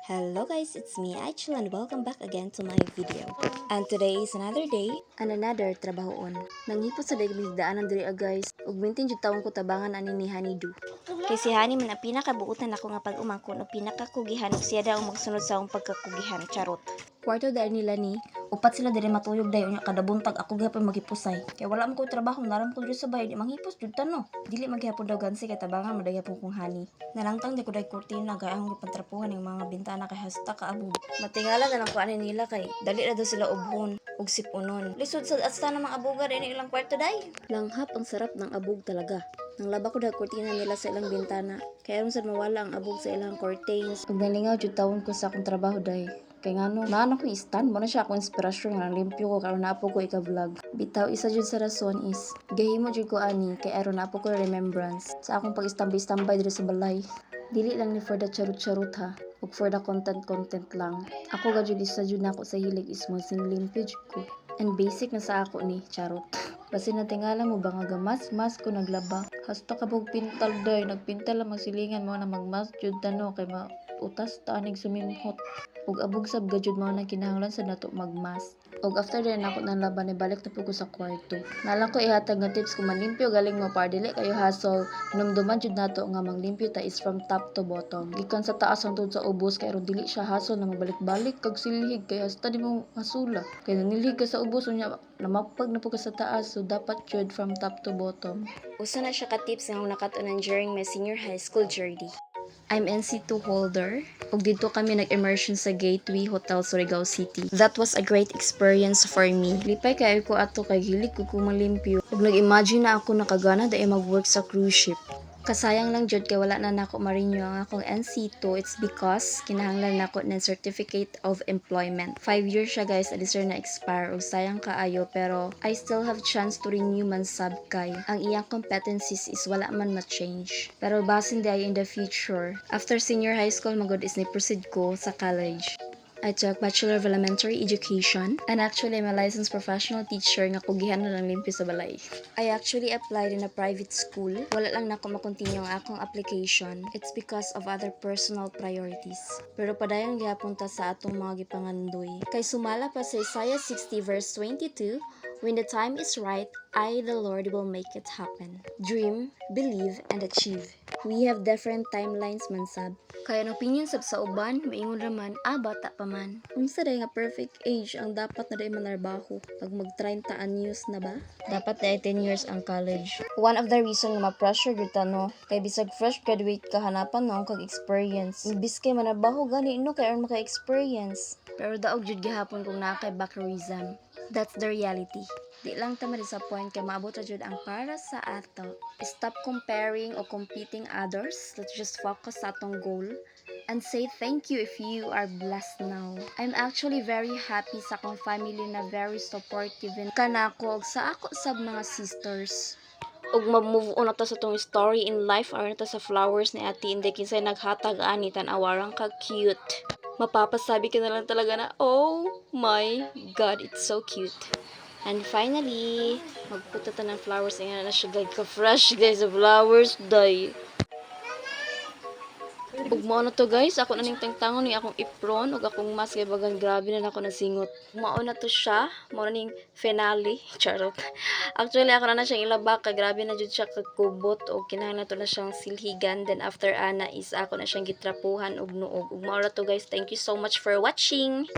Hello guys, it's me Aichel and welcome back again to my video. And today is another day and another trabahoon. Nanghipot sa dagmigdaanan diri guys, ug mintin jud tawon ko tabangan ani ni Hanidu. Kay si Hani man ang pinakabuutan ako nga pag-umangkon o pinakakugihan ug siya daw ang magsunod sa akong pagkakugihan, charot. Kwarto dahil nila ni, upat sila diri matuyog dayon nya kada buntag ako gyapon magipusay. Kay wala man ko trabaho, naram ko diri sa bahay, di manghipos jud tano. Dili magyapon daw gansi kay tabangan madagyapon kong Hani. Nalangtang di ko day kurtina kay akong gipantrapuhan ng mga bintana kay hasta kaabog. Matingala na lang ko ani nila kay dali na daw sila ubhon ug sipunon. Lisod sa asta namang abuga din ilang kwarto day. Langhap ang sarap ng abog talaga. Nang laba ko dahil kurtina nila sa ilang bintana. Kaya aron sad mawala ang abog sa ilang curtains. Ug nalingaw jud tawon ko sa akong trabaho day. Kay ngano, naano ko stand mo na siya akong inspirasyon nga limpyo ko karon napo ko ika-vlog. Bitaw isa jud sa rason is gahimo jud ko ani kay aron napo ko remembrance sa akong pag-istambay diri sa balay. Dili lang ni for the charut-charut ha. Ug for the content lang. Ako ga jud isa jud nako sa hilig is mo sing limpyo jud ko. And basic na sa ako ni charot. Basi natingala mo ba nga gamas ko naglaba. Hasta kabog pintal day, nagpintal lang magsilingan mo na magmas jud tano kay utas taanig sumimhot. Ug abog sab gajud mao na kinahanglan sa nato magmas. Ug after din ako nang laban ni balik na po ko sa kwarto. Nalang ko ihatag nga tips kung manlimpyo galing mo para dili kayo hassle. Hinumduman jud nato nga manglimpyo ta is from top to bottom. Gikan sa taas hangtod sa ubos kay ron dili siya hassle na magbalik-balik kag silhig kay hasta di mo hasula. Kay nanilhig ka sa ubos unya namapag na po ka sa taas so dapat jud from top to bottom. Usa na siya ka tips nga nakatunan during my senior high school journey. I'm NC2 holder. Ug dito kami nag-immersion sa Gateway Hotel Surigao City. That was a great experience for me. Lipay kayo ko ato kay hilig ko kumalimpyo. Ug nag-imagine na ako nakagana dai mag-work sa cruise ship. Kasayang lang jud kay wala na nako ma-renew ang akong NC2. It's because kinahanglan nako ng certificate of employment. 5 years siya guys, adisir na expire ug sayang kaayo pero I still have chance to renew man sab kay. Ang iyang competencies is wala man ma-change. Pero basin di in the future. After senior high school magud is ni-proceed ko sa college. I took Bachelor of Elementary Education and actually I'm a licensed professional teacher nga kugihan na lang limpyo sa balay. I actually applied in a private school. Wala lang na ako makontinue ang akong application. It's because of other personal priorities. Pero padayang gihapon ta sa atong mga gipangandoy. Kay sumala pa sa Isaiah 60 verse 22, when the time is right, I, the Lord, will make it happen. Dream, believe, and achieve. We have different timelines man sab. Kaya ang opinion sab sa uban, maingon raman, bata pa man. Unsa day nga perfect age ang dapat na day manarbaho? Pag mag 30 anyos na ba? Dapat day 10 years ang college. One of the reason nga ma-pressure gyud ta no, kay bisag fresh graduate ka hanapan no kag experience. Imbis kay manarbaho gani no kay aron maka-experience. Pero daog jud gihapon kung naa kay backroism. That's the reality. Di lang ta ma-disappoint kay maabot ra jud ang para sa ato. Stop comparing or competing others. Let's just focus sa atong goal and say thank you if you are blessed now. I'm actually very happy sa akong family na very supportive kanako ug sa ako sab mga sisters. Ug mag-move on na ta sa tong story in life aron ta sa flowers ni Ate Inday kinsay naghatag ani tan-awarang ka cute. Mapapasabi ka na lang talaga na, oh my God, it's so cute. And finally, magputa ta ng flowers. Ayan na siya, guys, ka-fresh, guys, sa flowers, day. Ug mao na to guys, ako na ning tangtangon ni akong apron ug akong mask kay bagan grabe na ako nasingot. Mao na to siya, mao na ning finale. Charot. Actually ako na siyang ilaba kay grabe na jud siya kagkubot ug kinahanglan to na siyang silhigan, then after ana is ako na siyang gitrapuhan og nuog. Ug mao na to guys, thank you so much for watching.